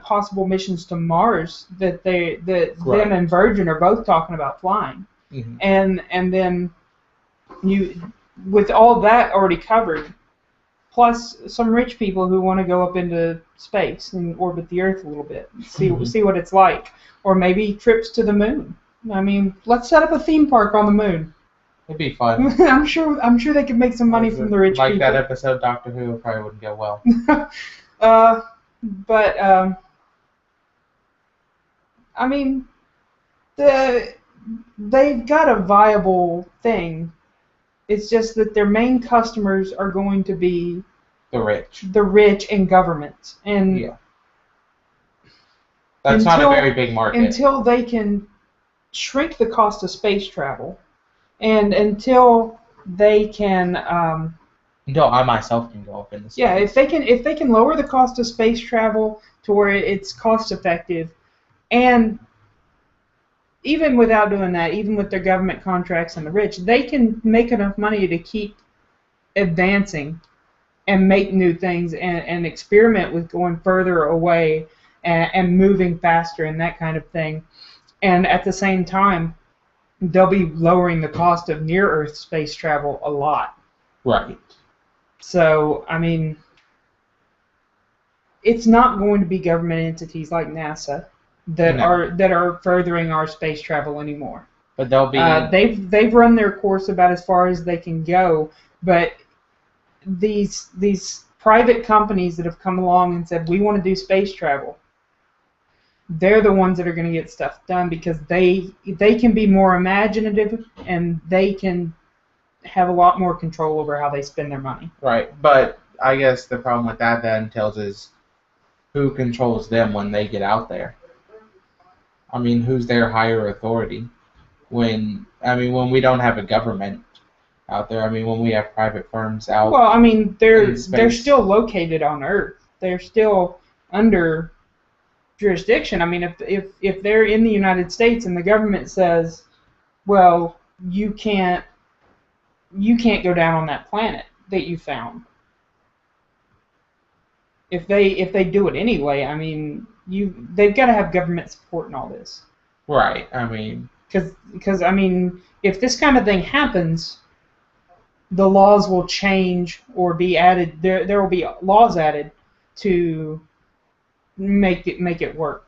possible missions to Mars that them and Virgin are both talking about flying. Mm-hmm. And then you, with all that already covered, plus some rich people who want to go up into space and orbit the Earth a little bit, and see what it's like, or maybe trips to the moon. I mean, let's set up a theme park on the moon. It'd be fun. I'm sure they could make some money from the rich people. Like that episode Doctor Who probably wouldn't go well. But I mean, they've got a viable thing. It's just that their main customers are going to be the rich and governments, and yeah, that's not a very big market until they can shrink the cost of space travel, and until they can. Until I myself can go up in the space. Yeah, if they can lower the cost of space travel to where it's cost effective, and even without doing that, even with their government contracts and the rich, they can make enough money to keep advancing and make new things and experiment with going further away and moving faster and that kind of thing. And at the same time, they'll be lowering the cost of near-Earth space travel a lot. Right. So, I mean, it's not going to be government entities like NASA that are furthering our space travel anymore. But they'll be they've run their course about as far as they can go. But these private companies that have come along and said we want to do space travel, they're the ones that are going to get stuff done because they can be more imaginative and they can have a lot more control over how they spend their money. Right, but I guess the problem with that then entails is who controls them when they get out there. I mean, who's their higher authority? When we don't have a government out there. I mean, when we have private firms out. Well, I mean, they're still located on Earth. They're still under jurisdiction. I mean, if they're in the United States and the government says, well, you can't go down on that planet that you found. If they do it anyway, I mean, they've got to have government support in all this. Right. I mean, because I mean, if this kind of thing happens, the laws will change or be added. There will be laws added to make it work.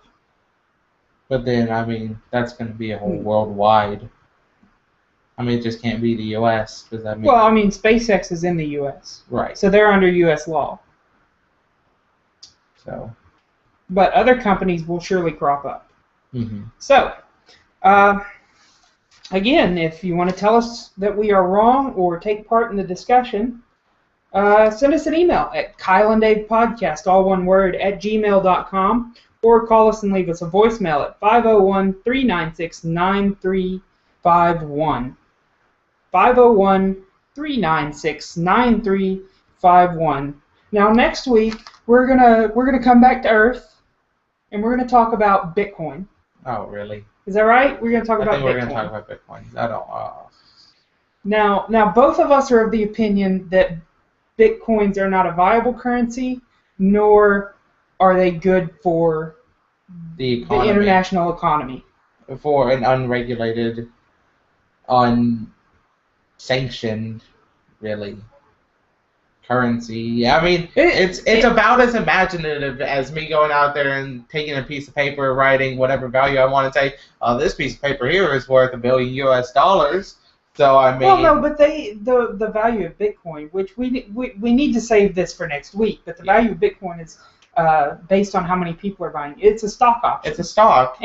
But then, I mean, that's going to be a whole worldwide. I mean, it just can't be the U.S. Does that mean? Well, I mean, SpaceX is in the U.S. Right. So they're under U.S. law. So. But other companies will surely crop up. Mm-hmm. So, again, if you want to tell us that we are wrong or take part in the discussion, send us an email at KyleandDavePodcast, all one word, @gmail.com, or call us and leave us a voicemail at 501-396-9351. 501-396-9351. Now, next week we're gonna come back to Earth, and we're gonna talk about Bitcoin. Oh, really? Is that right? We're gonna talk about Bitcoin. We're gonna talk about Bitcoin. I don't. Now, both of us are of the opinion that Bitcoins are not a viable currency, nor are they good for the economy. The international economy. For an unregulated, unsanctioned, really, currency. I mean, it's about as imaginative as me going out there and taking a piece of paper, writing whatever value I want to say. This piece of paper here is worth $1 billion US. So I mean, well, no, but the value of Bitcoin, which we need to save this for next week, but the value of Bitcoin is based on how many people are buying. It's a stock option. It's a stock,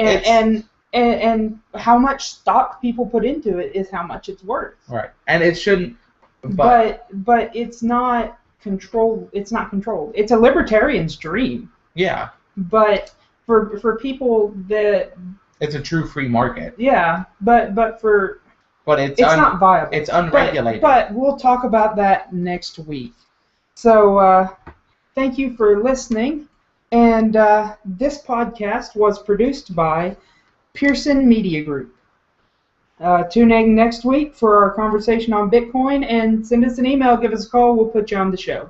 and how much stock people put into it is how much it's worth. Right, and it shouldn't. But it's not controlled. It's not controlled. It's a libertarian's dream. Yeah. But for people that. It's a true free market. Yeah, but it's not viable. It's unregulated. But we'll talk about that next week. So thank you for listening. And this podcast was produced by Pearson Media Group. Tune in next week for our conversation on Bitcoin and send us an email, give us a call, we'll put you on the show.